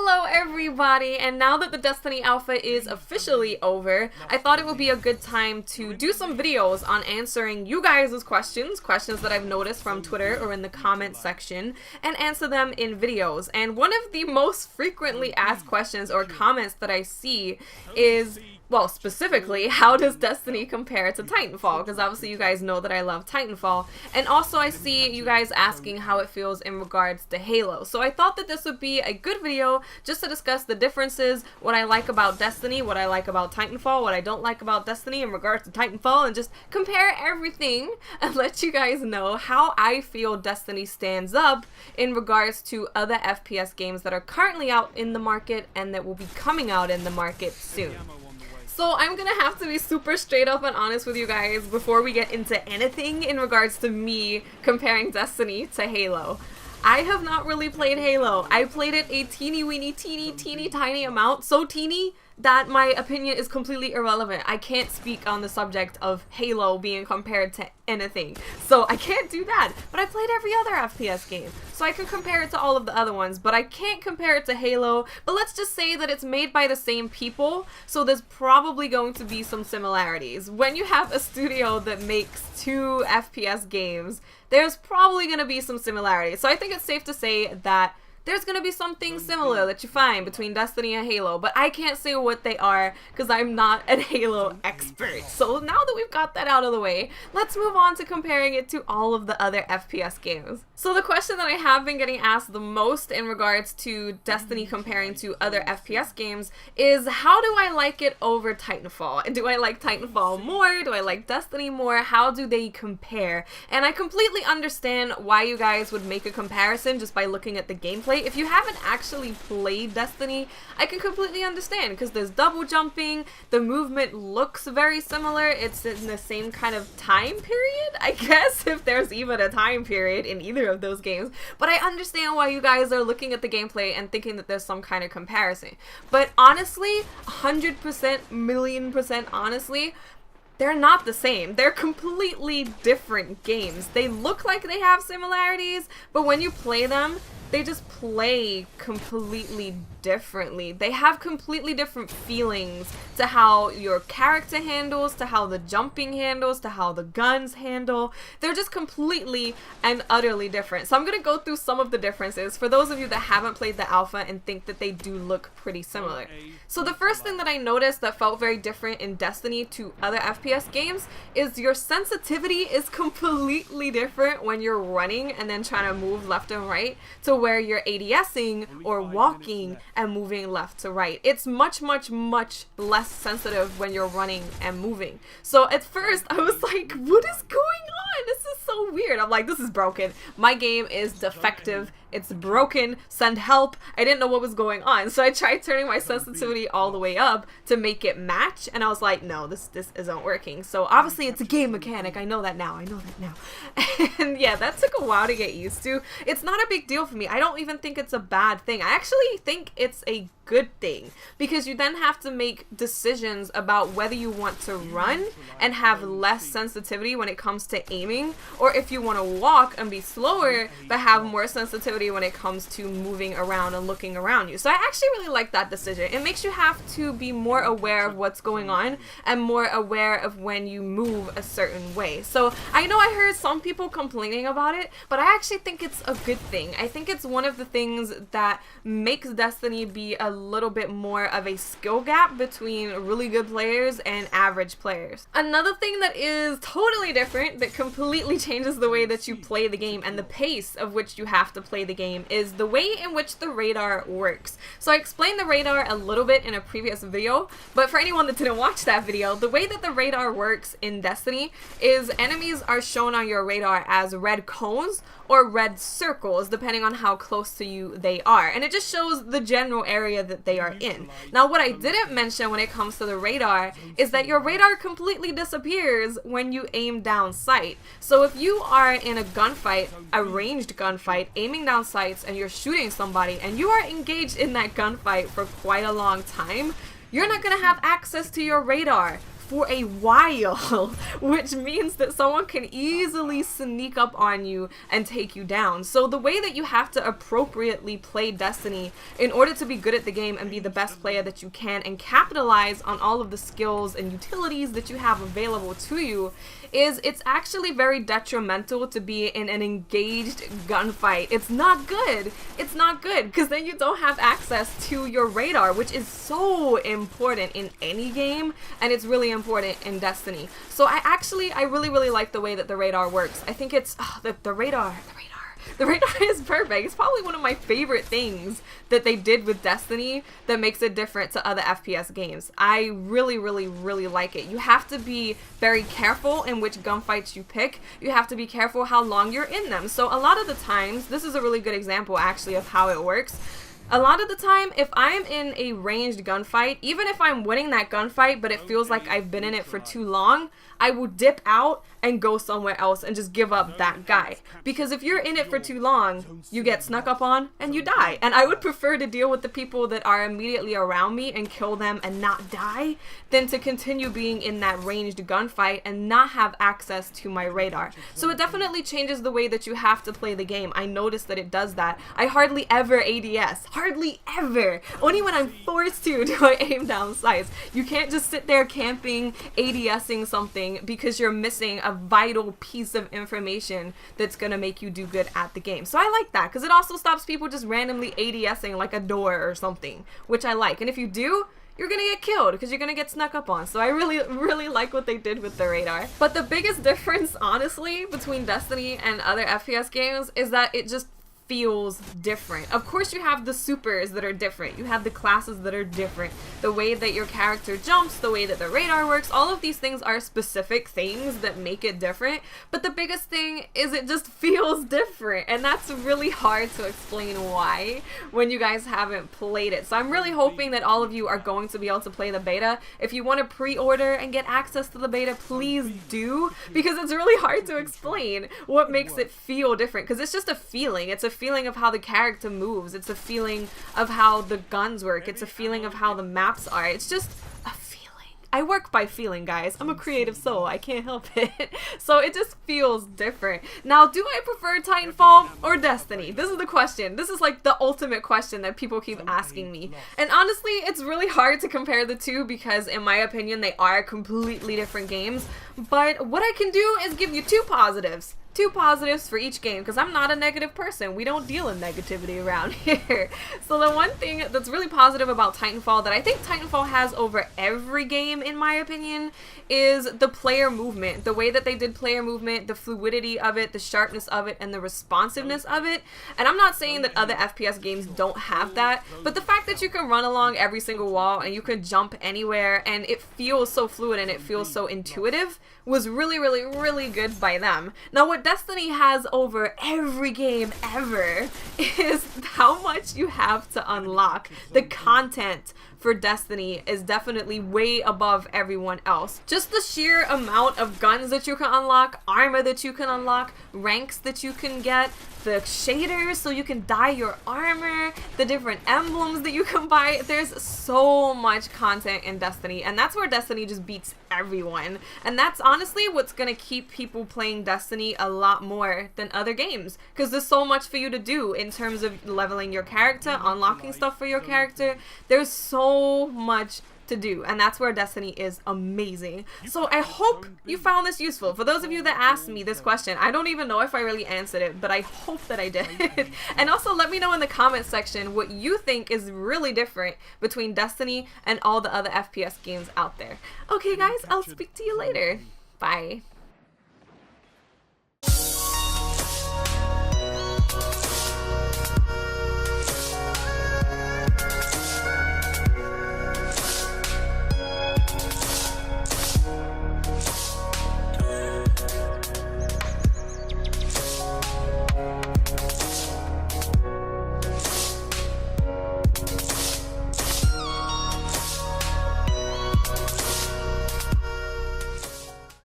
Hello everybody, and now that the Destiny Alpha is officially over, I thought it would be a good time to do some videos on answering you guys' questions that I've noticed from Twitter or in the comment section, and answer them in videos. And one of the most frequently asked questions or comments that I see is, well, specifically, how does Destiny compare to Titanfall? Because obviously you guys know that I love Titanfall. And also I see you guys asking how it feels in regards to Halo. So I thought that this would be a good video just to discuss the differences, what I like about Destiny, what I like about Titanfall, what I don't like about Destiny in regards to Titanfall, and just compare everything and let you guys know how I feel Destiny stands up in regards to other FPS games that are currently out in the market and that will be coming out in the market soon. So I'm gonna have to be super straight up and honest with you guys before we get into anything in regards to me comparing Destiny to Halo. I have not really played Halo. I played it a teeny tiny amount, so teeny that my opinion is completely irrelevant. I can't speak on the subject of Halo being compared to anything, so I can't do that. But I played every other FPS game, so I can compare it to all of the other ones, but I can't compare it to Halo. But let's just say that it's made by the same people, so there's probably going to be some similarities. When you have a studio that makes two FPS games, there's probably going to be some similarities. So I think it's safe to say that there's going to be something similar that you find between Destiny and Halo, but I can't say what they are because I'm not a Halo expert. So now that we've got that out of the way, let's move on to comparing it to all of the other FPS games. So the question that I have been getting asked the most in regards to Destiny comparing to other FPS games is, how do I like it over Titanfall? Do I like Titanfall more? Do I like Destiny more? How do they compare? And I completely understand why you guys would make a comparison just by looking at the gameplay. If you haven't actually played Destiny, I can completely understand, because there's double jumping, the movement looks very similar, it's in the same kind of time period, I guess, if there's even a time period in either of those games. But I understand why you guys are looking at the gameplay and thinking that there's some kind of comparison. But honestly, 100%, million percent honestly, they're not the same. They're completely different games. They look like they have similarities, but when you play them, they just play completely differently. They have completely different feelings to how your character handles, to how the jumping handles, to how the guns handle. They're just completely and utterly different. So I'm going to go through some of the differences for those of you that haven't played the alpha and think that they do look pretty similar. So the first thing that I noticed that felt very different in Destiny to other FPS games is your sensitivity is completely different when you're running and then trying to move left and right to where you're ADSing or walking and moving left to right. It's much less sensitive when you're running and moving. So at first I was like, what is going on? This is so weird. I'm like, this is broken. My game is defective. It's broken. Send help. I didn't know what was going on. So I tried turning my sensitivity all the way up to make it match, and I was like, no, this isn't working. So obviously it's a game mechanic. I know that now. And yeah, that took a while to get used to. It's not a big deal for me. I don't even think it's a bad thing. I actually think it's a good thing, because you then have to make decisions about whether you want to run and have less sensitivity when it comes to aiming, or if you want to walk and be slower but have more sensitivity when it comes to moving around and looking around you. So I actually really like that decision. It makes you have to be more aware of what's going on and more aware of when you move a certain way. So I know I heard some people complaining about it, but I actually think it's a good thing. I think it's one of the things that makes Destiny be a little bit more of a skill gap between really good players and average players. Another thing that is totally different, that completely changes the way that you play the game and the pace of which you have to play the game, is the way in which the radar works. So I explained the radar a little bit in a previous video, but for anyone that didn't watch that video, the way that the radar works in Destiny is enemies are shown on your radar as red cones or red circles, depending on how close to you they are. And it just shows the general area that they are in. Now, what I didn't mention when it comes to the radar is that your radar completely disappears when you aim down sight. So if you are in a gunfight, a ranged gunfight, aiming down sights, and you're shooting somebody, and you are engaged in that gunfight for quite a long time, you're not going to have access to your radar for a while, which means that someone can easily sneak up on you and take you down. So the way that you have to appropriately play Destiny in order to be good at the game and be the best player that you can and capitalize on all of the skills and utilities that you have available to you is it's actually very detrimental to be in an engaged gunfight. It's not good. It's not good because then you don't have access to your radar, which is so important in any game, and it's really important in Destiny. So I really like the way that the radar works. I think it's the radar is perfect. It's probably one of my favorite things that they did with Destiny that makes it different to other FPS games. I really like it. You have to be very careful in which gunfights you pick. You have to be careful how long you're in them. So a lot of the times, this is a really good example actually of how it works. A lot of the time, if I'm in a ranged gunfight, even if I'm winning that gunfight, but it feels like I've been in it for too long, I will dip out and go somewhere else and just give up that guy. Because if you're in it for too long, you get snuck up on and you die. And I would prefer to deal with the people that are immediately around me and kill them and not die than to continue being in that ranged gunfight and not have access to my radar. So it definitely changes the way that you have to play the game. I noticed that it does that. I hardly ever ADS. Hardly ever. Only when I'm forced to do I aim down sights. You can't just sit there camping, ADSing something because you're missing a vital piece of information that's gonna make you do good at the game. So I like that because it also stops people just randomly ADSing like a door or something, which I like. And if you do, you're gonna get killed because you're gonna get snuck up on. So I really like what they did with the radar. But the biggest difference, honestly, between Destiny and other FPS games is that it just feels different. Of course you have the supers that are different. You have the classes that are different. The way that your character jumps, the way that the radar works, all of these things are specific things that make it different. But the biggest thing is it just feels different. And that's really hard to explain why when you guys haven't played it. So I'm really hoping that all of you are going to be able to play the beta. If you want to pre-order and get access to the beta, please do, because it's really hard to explain what makes it feel different, because it's just a feeling. It's a feeling of how the character moves. It's a feeling of how the guns work. It's a feeling of how the maps are. It's just a feeling. I work by feeling, guys. I'm a creative soul. I can't help it. So it just feels different. Now, do I prefer Titanfall or Destiny? This is the question. This is like the ultimate question that people keep asking me. And honestly, it's really hard to compare the two because in my opinion, they are completely different games. But what I can do is give you two positives. Two positives for each game, because I'm not a negative person. We don't deal in negativity around here. So the one thing that's really positive about Titanfall that I think Titanfall has over every game, in my opinion, is the player movement. The way that they did player movement, the fluidity of it, the sharpness of it, and the responsiveness of it. And I'm not saying that other FPS games don't have that, but the fact that you can run along every single wall and you can jump anywhere and it feels so fluid and it feels so intuitive was really good by them. Now, what Destiny has over every game ever is how much you have to unlock. The content for Destiny is definitely way above everyone else. Just the sheer amount of guns that you can unlock, armor that you can unlock, ranks that you can get, the shaders so you can dye your armor, the different emblems that you can buy. There's so much content in Destiny, and that's where Destiny just beats everyone. And that's honestly what's gonna keep people playing Destiny a lot more than other games, because there's so much for you to do in terms of leveling your character, unlocking stuff for your character. There's so much to do, and that's where Destiny is amazing. So I hope you found this useful. For those of you that asked me this question, I don't even know if I really answered it, but I hope that I did. And also let me know in the comment section what you think is really different between Destiny and all the other FPS games out there. Okay guys, I'll speak to you later. Bye.